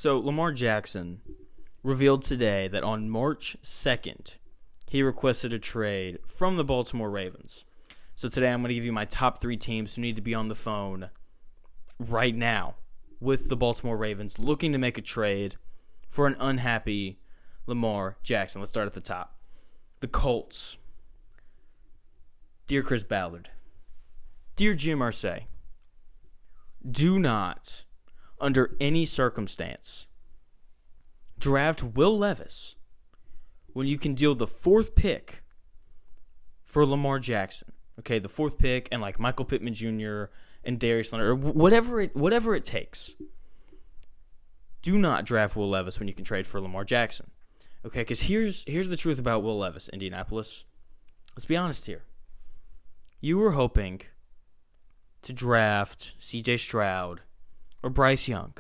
So Lamar Jackson revealed today that on March 2nd, he requested a trade from the Baltimore Ravens. So today I'm going to give you my top 3 teams who need to be on the phone right now with the Baltimore Ravens looking to make a trade for an unhappy Lamar Jackson. Let's start at the top. The Colts. Dear Chris Ballard. Dear Jim Irsay. Do not, under any circumstance, draft Will Levis when you can deal the 4th pick for Lamar Jackson. Okay, the 4th pick and like Michael Pittman Jr. and Darius Leonard, or whatever it takes. Do not draft Will Levis when you can trade for Lamar Jackson. Okay, because here's the truth about Will Levis, Indianapolis. Let's be honest here. You were hoping to draft C.J. Stroud or Bryce Young.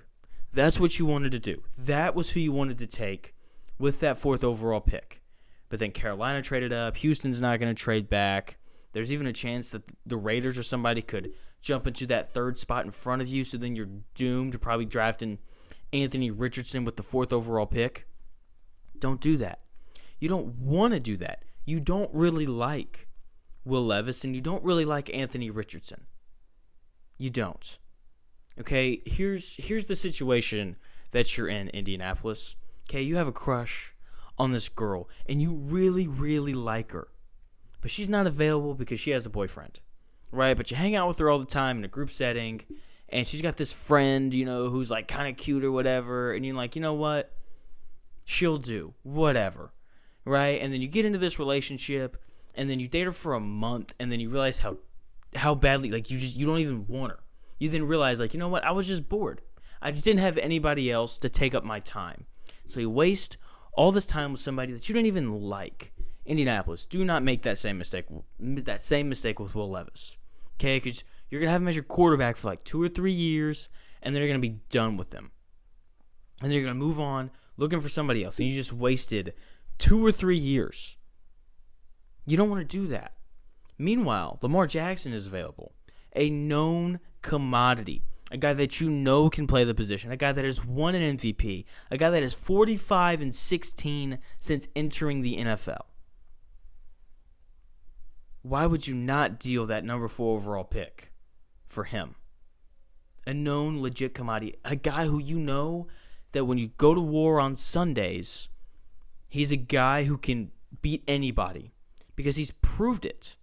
That's what you wanted to do. That was who you wanted to take with that 4th overall pick. But then Carolina traded up. Houston's not going to trade back. There's even a chance that the Raiders or somebody could jump into that 3rd spot in front of you, so then you're doomed to probably drafting Anthony Richardson with the 4th overall pick. Don't do that. You don't want to do that. You don't really like Will Levis, and you don't really like Anthony Richardson. You don't. Okay, here's the situation that you're in, Indianapolis. Okay, you have a crush on this girl, and you really, really like her. But she's not available because she has a boyfriend, right? But you hang out with her all the time in a group setting, and she's got this friend, who's like kind of cute or whatever, and you're like, you know what? She'll do, whatever, right? And then you get into this relationship, and then you date her for a month, and then you realize how badly, like, you don't even want her. You then realize, like, you know what? I was just bored. I just didn't have anybody else to take up my time. So you waste all this time with somebody that you don't even like. Indianapolis, do not make that same mistake with Will Levis. Okay? Because you're going to have him as your quarterback for like 2 or 3 years, and then you're going to be done with him. And then you're going to move on looking for somebody else. And you just wasted 2 or 3 years. You don't want to do that. Meanwhile, Lamar Jackson is available. A known commodity. A guy that you know can play the position. A guy that has won an MVP. A guy that is 45-16 since entering the NFL. Why would you not deal that number 4 overall pick for him? A known legit commodity. A guy who you know that when you go to war on Sundays, he's a guy who can beat anybody because he's proved it.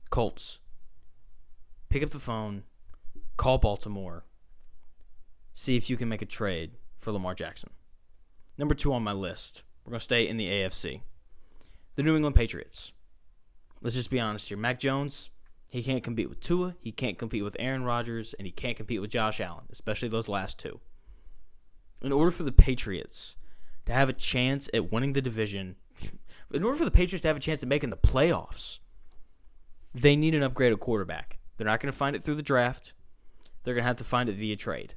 Colts. Pick up the phone. Call Baltimore. See if you can make a trade for Lamar Jackson. Number 2 on my list. We're going to stay in the AFC. The New England Patriots. Let's just be honest here. Mac Jones, he can't compete with Tua. He can't compete with Aaron Rodgers. And he can't compete with Josh Allen, especially those last 2. In order for the Patriots to have a chance at winning the division, in order for the Patriots to have a chance at making the playoffs, they need an upgraded quarterback. They're not going to find it through the draft. They're going to have to find it via trade.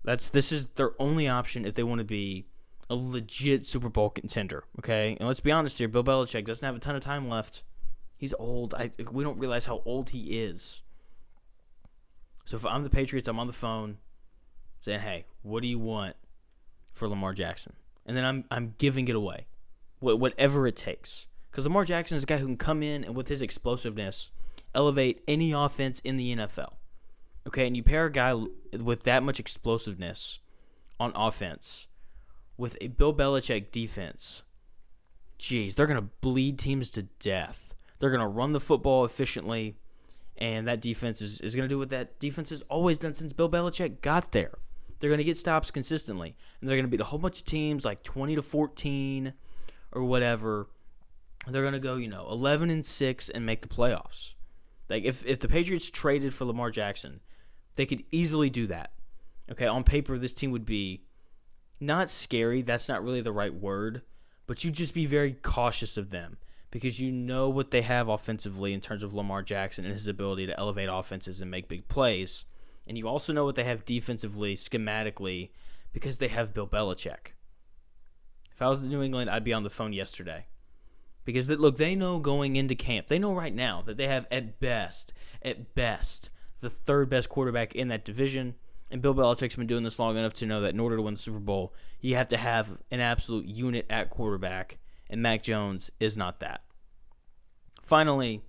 This is their only option if they want to be a legit Super Bowl contender, okay? And let's be honest here, Bill Belichick doesn't have a ton of time left. He's old. We don't realize how old he is. So if I'm the Patriots, I'm on the phone saying, hey, what do you want for Lamar Jackson? And then I'm giving it away, whatever it takes. Because Lamar Jackson is a guy who can come in and with his explosiveness elevate any offense in the NFL. Okay, and you pair a guy with that much explosiveness on offense with a Bill Belichick defense, geez, they're going to bleed teams to death. They're going to run the football efficiently, and that defense is going to do what that defense has always done since Bill Belichick got there. They're going to get stops consistently, and they're going to beat a whole bunch of teams like 20-14 or whatever. They're going to go, 11-6 and make the playoffs. Like if the Patriots traded for Lamar Jackson, they could easily do that. Okay, on paper, this team would be not scary. That's not really the right word, but you'd just be very cautious of them because you know what they have offensively in terms of Lamar Jackson and his ability to elevate offenses and make big plays. And you also know what they have defensively, schematically, because they have Bill Belichick. If I was in New England, I'd be on the phone yesterday. Because, look, they know going into camp, they know right now that they have, at best, the 3rd best quarterback in that division. And Bill Belichick's been doing this long enough to know that in order to win the Super Bowl, you have to have an absolute unit at quarterback, and Mac Jones is not that. Finally,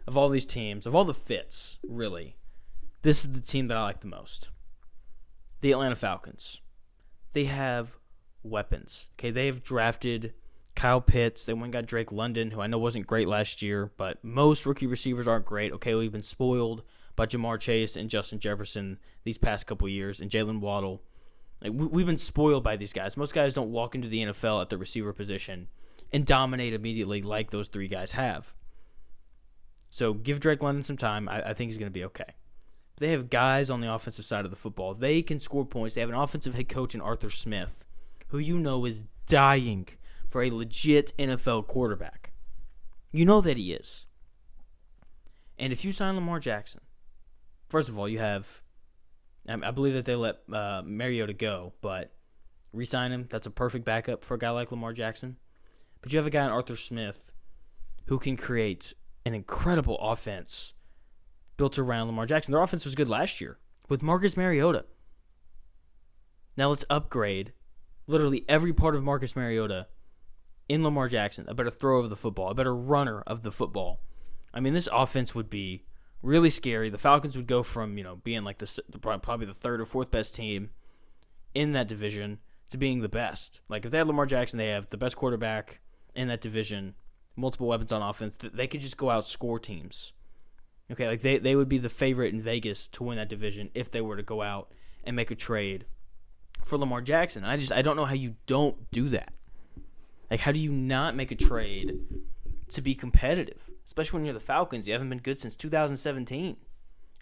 of all these teams, of all the fits, really, this is the team that I like the most. The Atlanta Falcons. They have weapons. Okay, they have drafted Kyle Pitts. They went and got Drake London, who I know wasn't great last year, but most rookie receivers aren't great. Okay, we've been spoiled by Jamar Chase and Justin Jefferson these past couple years, and Jalen Waddle. We've been spoiled by these guys. Most guys don't walk into the NFL at the receiver position and dominate immediately like those three guys have. So give Drake London some time. I think he's going to be okay. They have guys on the offensive side of the football. They can score points. They have an offensive head coach in Arthur Smith, who you know is dying for a legit NFL quarterback. You know that he is. And if you sign Lamar Jackson, first of all, you have, I believe that they let Mariota go, but re-sign him. That's a perfect backup for a guy like Lamar Jackson. But you have a guy in Arthur Smith who can create an incredible offense built around Lamar Jackson. Their offense was good last year with Marcus Mariota. Now let's upgrade literally every part of Marcus Mariota in Lamar Jackson. A better thrower of the football, a better runner of the football. I mean, this offense would be really scary. The Falcons would go from, being like probably the third or fourth best team in that division to being the best. Like if they had Lamar Jackson, they have the best quarterback in that division, multiple weapons on offense. They could just go out score teams. Okay, like they would be the favorite in Vegas to win that division if they were to go out and make a trade for Lamar Jackson. I don't know how you don't do that. Like, how do you not make a trade to be competitive? Especially when you're the Falcons. You haven't been good since 2017.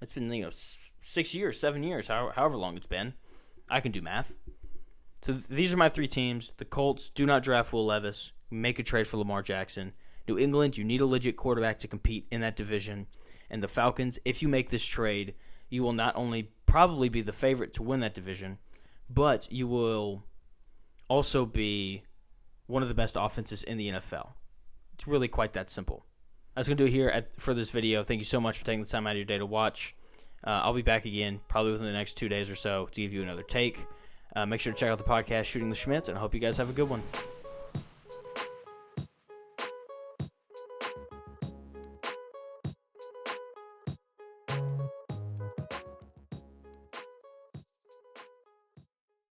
It's been 6 years, 7 years, however long it's been. I can do math. So these are my three teams. The Colts, do not draft Will Levis. Make a trade for Lamar Jackson. New England, you need a legit quarterback to compete in that division. And the Falcons, if you make this trade, you will not only probably be the favorite to win that division, but you will also be one of the best offenses in the NFL. It's really quite that simple. That's going to do it here for this video. Thank you so much for taking the time out of your day to watch. I'll be back again probably within the next 2 days or so to give you another take. Make sure to check out the podcast, Shooting the Schmitz, and I hope you guys have a good one.